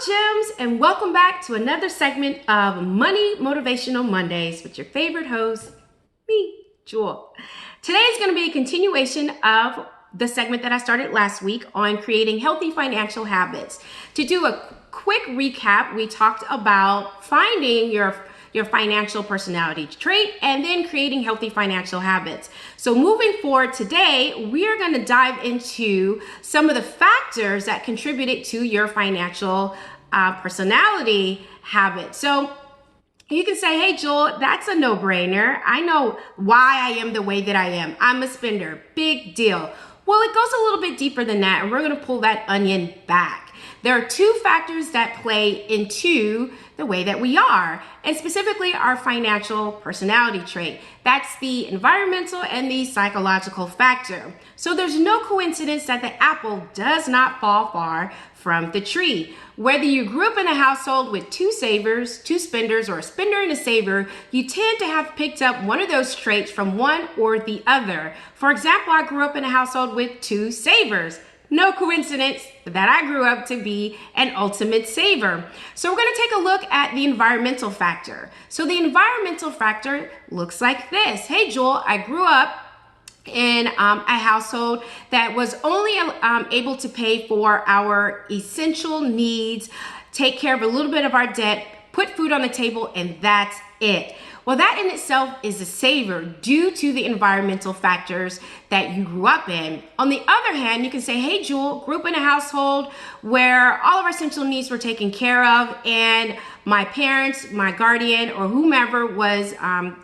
Gems, and welcome back to another segment of Money Motivational Mondays with your favorite host, me, Jewell. Today is going to be a continuation of the segment that I started last week on creating healthy financial habits. To do a quick recap, we talked about finding your financial personality trait and then creating healthy financial habits. So moving forward today, we are going to dive into some of the factors that contributed to your financial personality habit. So you can say, hey, Jewell, that's a no-brainer. I know why I am the way that I am. I'm a spender. Big deal. Well, it goes a little bit deeper than that, and we're going to pull that onion back. There are two factors that play into the way that we are, and specifically our financial personality trait. That's the environmental and the psychological factor. So there's no coincidence that the apple does not fall far from the tree. Whether you grew up in a household with two savers, two spenders, or a spender and a saver, you tend to have picked up one of those traits from one or the other. For example, I grew up in a household with two savers. No coincidence that I grew up to be an ultimate saver. So we're going to take a look at the environmental factor. So the environmental factor looks like this. Hey, Jewell, I grew up in a household that was only able to pay for our essential needs, take care of a little bit of our debt, put food on the table, and that's it. Well, that in itself is a saver due to the environmental factors that you grew up in. On the other hand, you can say, hey, Jewell, grew up in a household where all of our essential needs were taken care of, and my parents, my guardian, or whomever was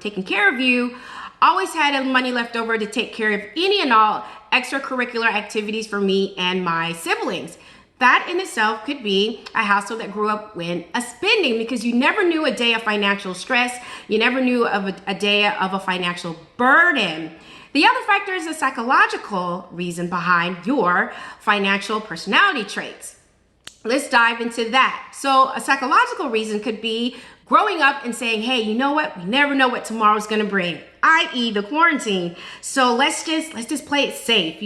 taking care of you always had money left over to take care of any and all extracurricular activities for me and my siblings. That in itself could be a household that grew up with a spending, because you never knew a day of financial stress. You never knew of a day of a financial burden. The other factor is a psychological reason behind your financial personality traits. Let's dive into that. So a psychological reason could be growing up and saying, hey, you know what? We never know what tomorrow's going to bring, i.e. the quarantine. So let's just play it safe.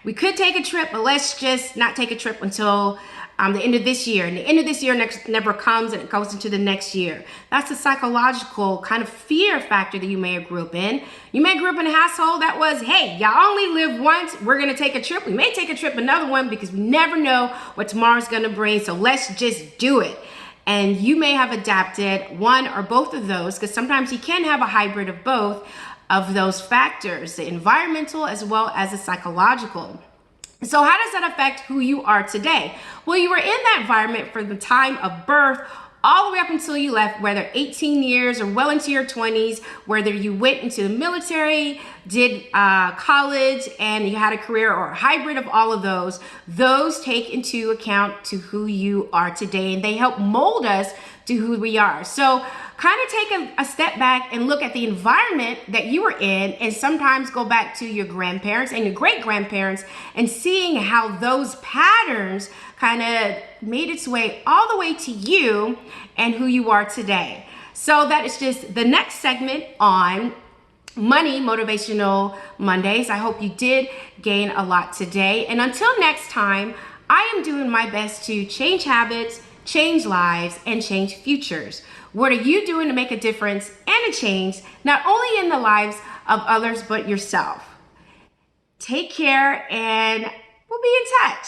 We could take a trip, but let's just not take a trip until the end of this year. And the end of this year never comes, and it goes into the next year. That's a psychological kind of fear factor that you may have grew up in. You may have grew up in a household that was, hey, y'all only live once. We're going to take a trip. We may take a trip another one because we never know what tomorrow's going to bring. So let's just do it. And you may have adapted one or both of those, because sometimes you can have a hybrid of both of those factors, the environmental as well as the psychological. So how does that affect who you are today? Well, you were in that environment from the time of birth all the way up until you left, whether 18 years or well into your 20s, whether you went into the military, did college, and you had a career, or a hybrid of all of those take into account to who you are today, and they help mold us to who we are. So kind of take a step back and look at the environment that you were in, and sometimes go back to your grandparents and your great-grandparents and seeing how those patterns kind of made its way all the way to you and who you are today. So that is just the next segment on Money Motivational Mondays. I hope you did gain a lot today. And until next time, I am doing my best to change habits, change lives, and change futures. What are you doing to make a difference and a change, not only in the lives of others, but yourself? Take care, and we'll be in touch.